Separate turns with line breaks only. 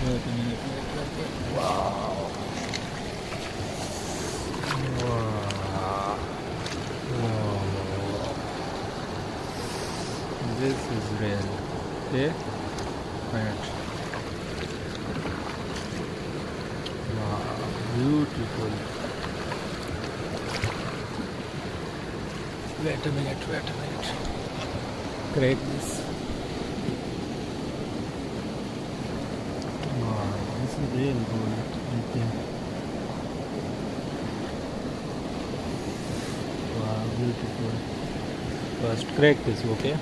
Wait a minute. Wow. Wow. Wow. This is real. Okay? Right. Wow. Beautiful. Wait a minute. Crack this. Wow. This is real gold, I think. Wow. Beautiful. First crack this, okay?